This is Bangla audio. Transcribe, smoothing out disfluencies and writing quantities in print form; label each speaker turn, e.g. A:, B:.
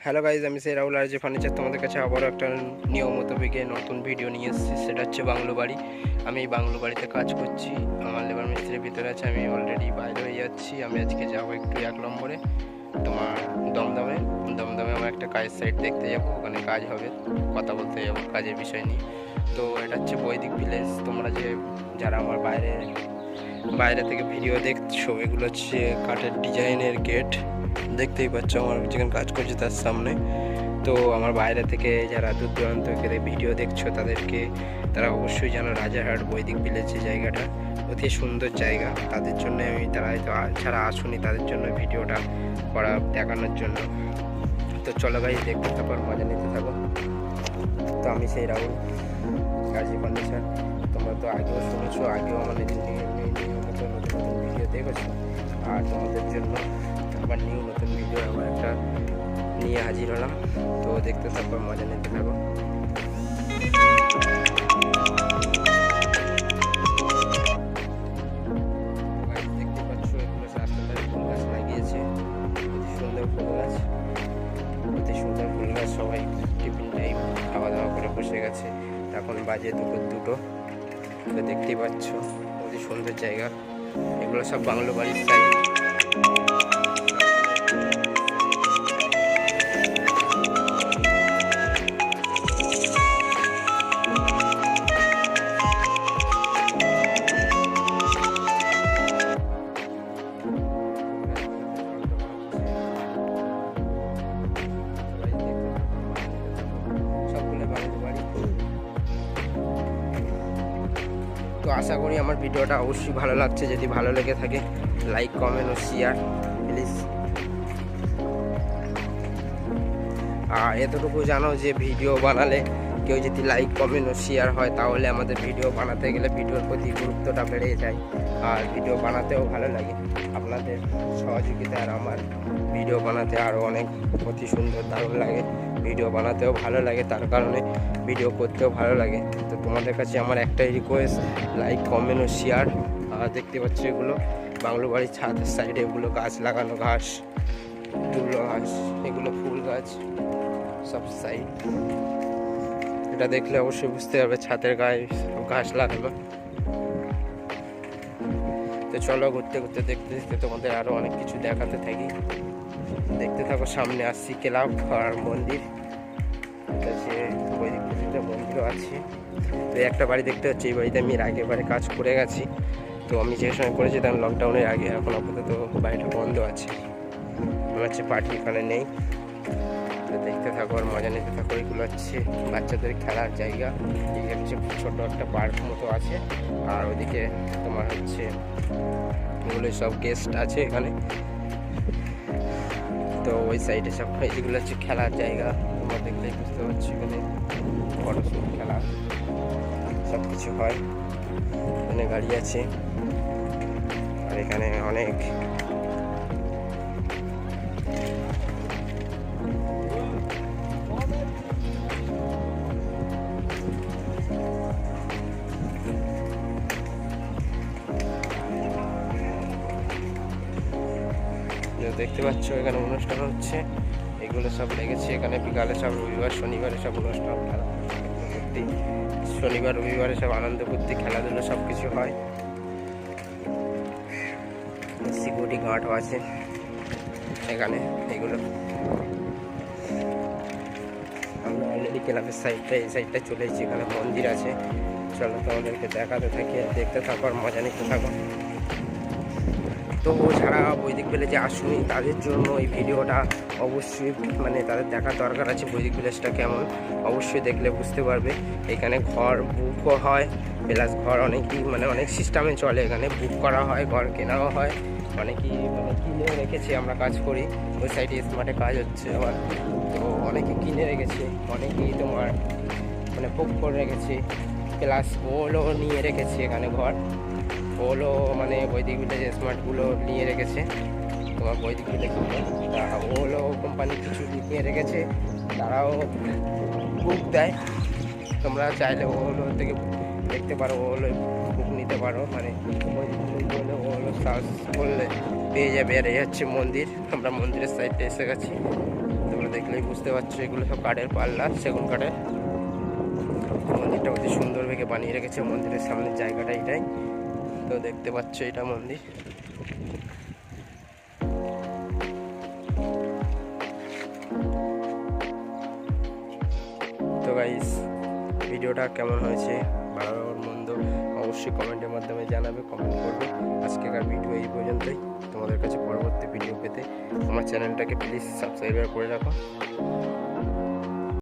A: হ্যালো গাইজ, আমি সেই রাহুল আর যে ফার্নিচার তোমাদের কাছে আবারও একটা নিয়মিত বেগে নতুন ভিডিও নিয়ে এসেছি। সেটা হচ্ছে বাংলো বাড়ি। আমি এই বাংলো বাড়িতে কাজ করছি, আমার লেবার মিস্ত্রির ভিতরে আছে, আমি অলরেডি বাইরে হয়ে যাচ্ছি। আমি আজকে যাবো একটু 1 নম্বরে তোমার দমদমে। দমদমে আমার একটা কাজের সাইট দেখতে যাব, ওখানে কাজ হবে, কথা বলতে যাবো কাজের বিষয় নিয়ে। তো এটা হচ্ছে বৈদিক ভিলেজ। তোমরা যারা আমার বাইরে থেকে ভিডিও দেখছো, এগুলো হচ্ছে কাঠের ডিজাইনের গেট, দেখতেই পাচ্ছ আমার যেখানে কাজ করছে তার সামনে। তো আমার বাইরে থেকে যারা দূর দূরান্ত থেকে ভিডিও দেখছো তারা অবশ্যই জানো রাজারহাট বৈদিক ভিলেজ যে জায়গাটা অতি সুন্দর জায়গা। তাদের জন্য তারা হয়তো ছাড়া আসুনি, তাদের জন্য ভিডিওটা করা দেখানোর জন্য। তো চলো ভাই, দেখতে থাকো আর মজা নিতে থাকো। তো আমি সেই রাহুল কাজী ফার্নিচার। তোমরা তো আগেও শুনেছো, আগেও আমাদের নিয়মিত নতুন ভিডিও দেখেছো, আর তোমাদের জন্য আবার নতুন ভিডিও আমার একটা নিয়ে হাজির হলাম। তো দেখতে থাকো, মজা নিতে থাকো। দেখতে পাচ্ছ এগুলো রাস্তাটায় ফুল গাছ লাগিয়েছে, অতি সুন্দর ফুল গাছ, অতি সুন্দর ফুল গাছ। সবাই টিফিন টাইম খাওয়া দাওয়া করে বসে গেছে, এখন বাজে দুটো। তো দেখতেই পাচ্ছ অতি সুন্দর জায়গা। এগুলো সব বাংলো বাড়ির সাইড। তো আশা করি আমার ভিডিওটা অবশ্যই ভালো লাগছে। যদি ভালো লেগে থাকে লাইক, কমেন্ট ও শেয়ার প্লিজ। আর এতটুকু জানো যে ভিডিও বানালে কেউ যদি লাইক, কমেন্ট ও শেয়ার হয়, তাহলে আমাদের ভিডিও বানাতে গেলে ভিডিওর প্রতি গুরুত্বটা বেড়ে যায়, আর ভিডিও বানাতেও ভালো লাগে। আপনাদের সহযোগিতায় আর আমার ভিডিও বানাতে আরও অনেক অতি সুন্দর দারুণ লাগে, ভিডিও বানাতেও ভালো লাগে, তার কারণে ভিডিও করতেও ভালো লাগে। তো তোমাদের কাছে আমার একটাই রিকোয়েস্ট, লাইক, কমেন্ট ও শেয়ার। আর দেখতে পাচ্ছ এগুলো বাংলো বাড়ির ছাদের সাইডে এগুলো গাছ লাগানো, ঘাস, তুলো ঘাস, এগুলো ফুল গাছ সব সাইড। এটা দেখলে অবশ্যই বুঝতে পারবে ছাদের গায়ে ঘাস লাগানো। তো চলো ঘুরতে ঘুরতে দেখতে দেখতে তোমাদের আরও অনেক কিছু দেখাতে থাকি, দেখতে থাকো। সামনে আসছি ক্লাব আর মন্দির, সে বৈদিক পুজোতে মন্দিরও আছে। তো একটা বাড়ি দেখতে হচ্ছে, এই বাড়িতে আমি এর আগের বারে কাজ করে গেছি। তো আমি যে সময় করেছি তখন লকডাউনের আগে, এখন আপাতত বাড়িটা বন্ধ আছে, আমার হচ্ছে পার্টি এখানে নেই। তো দেখতে থাকো আর মজা নিতে থাকো। এগুলো হচ্ছে বাচ্চাদের খেলার জায়গা, এই হচ্ছে ছোটো একটা পার্ক মতো আছে, আর ওইদিকে তোমার হচ্ছে এগুলো সব গেস্ট আছে এখানে। তো ওই সাইডে সব এগুলো হচ্ছে খেলার জায়গা, তোমরা দেখলেই বুঝতে পারছি। এখানে ফটোশুট, খেলা সব কিছু হয়। এখানে গাড়ি আছে, আর এখানে অনেক দেখতে পাচ্ছ এখানে অনুষ্ঠান হচ্ছে, এগুলো সব লেগেছে এখানে। বিকালে সব রবিবার শনিবারে সব অনুষ্ঠান, খেলা করতে, শনিবার রবিবারে সব আনন্দ করতে, খেলাধুলো সব কিছু হয়। সিকিউরিটি গার্ডও আছে এখানে। এগুলো আমরা অলরেডি ক্লাবের সাইডটা, এই সাইডটা চলে এসেছি, এখানে মন্দির আছে। চলো তোমাদেরকে দেখাতে থাকি, দেখতে থাকো আর মজা নিতে থাকো। তো যারা বৈদিক ভিলেজে আসুনি তাদের জন্য এই ভিডিওটা অবশ্যই তাদের দেখার দরকার আছে। বৈদিক ভিলেজটা কেমন অবশ্যই দেখলে বুঝতে পারবে। এখানে ঘর বুকও হয়, প্লাস ঘর অনেকই অনেক সিস্টেমে চলে। এখানে বুক করা হয়, ঘর কেনাও হয়, অনেকেই কিনে রেখেছে। আমরা কাজ করি ওই সাইডে, স্মার্টে কাজ হচ্ছে আবার। তো অনেকে কিনে রেখেছে, অনেকেই তোমার বুক করে রেখেছে, প্লাস ওলও নিয়ে রেখেছে এখানে ঘর। ওলো বৈদিক ভিলেজ স্মার্টগুলো নিয়ে রেখেছে তোমার বৈদিক ভিলেজ। তা ওলো কোম্পানি কিছু নিয়ে রেখেছে, তারাও বুক দেয়। তোমরা চাইলে ওলো থেকে দেখতে পারো, ওলো বুক নিতে পারো। বৈদিক ভিলেজ বলে ওলো সার্চ করলে পেয়ে যাবে। আর এই হচ্ছে মন্দির, আমরা মন্দিরের সাইডে এসে গেছি, তোমরা তোমরা দেখলেই বুঝতে পারছো এগুলো সব কাঠের পাল্লা, সেগুন কাঠের। মন্দিরটা অতি সুন্দর ভেবে বানিয়ে রেখেছে, মন্দিরের সামনের জায়গাটা এটাই। তো দেখতে পাচ্ছ এটা মন্দির। তো গাইস, ভিডিওটা কেমন হয়েছে, ভালো মন্দ অবশ্যই কমেন্টের মাধ্যমে জানাবে, কমেন্ট করবে। আজকেকার ভিডিও এই পর্যন্তই। তোমাদের কাছে পরবর্তী ভিডিও পেতে আমার চ্যানেলটাকে প্লিজ সাবস্ক্রাইব করে রাখো।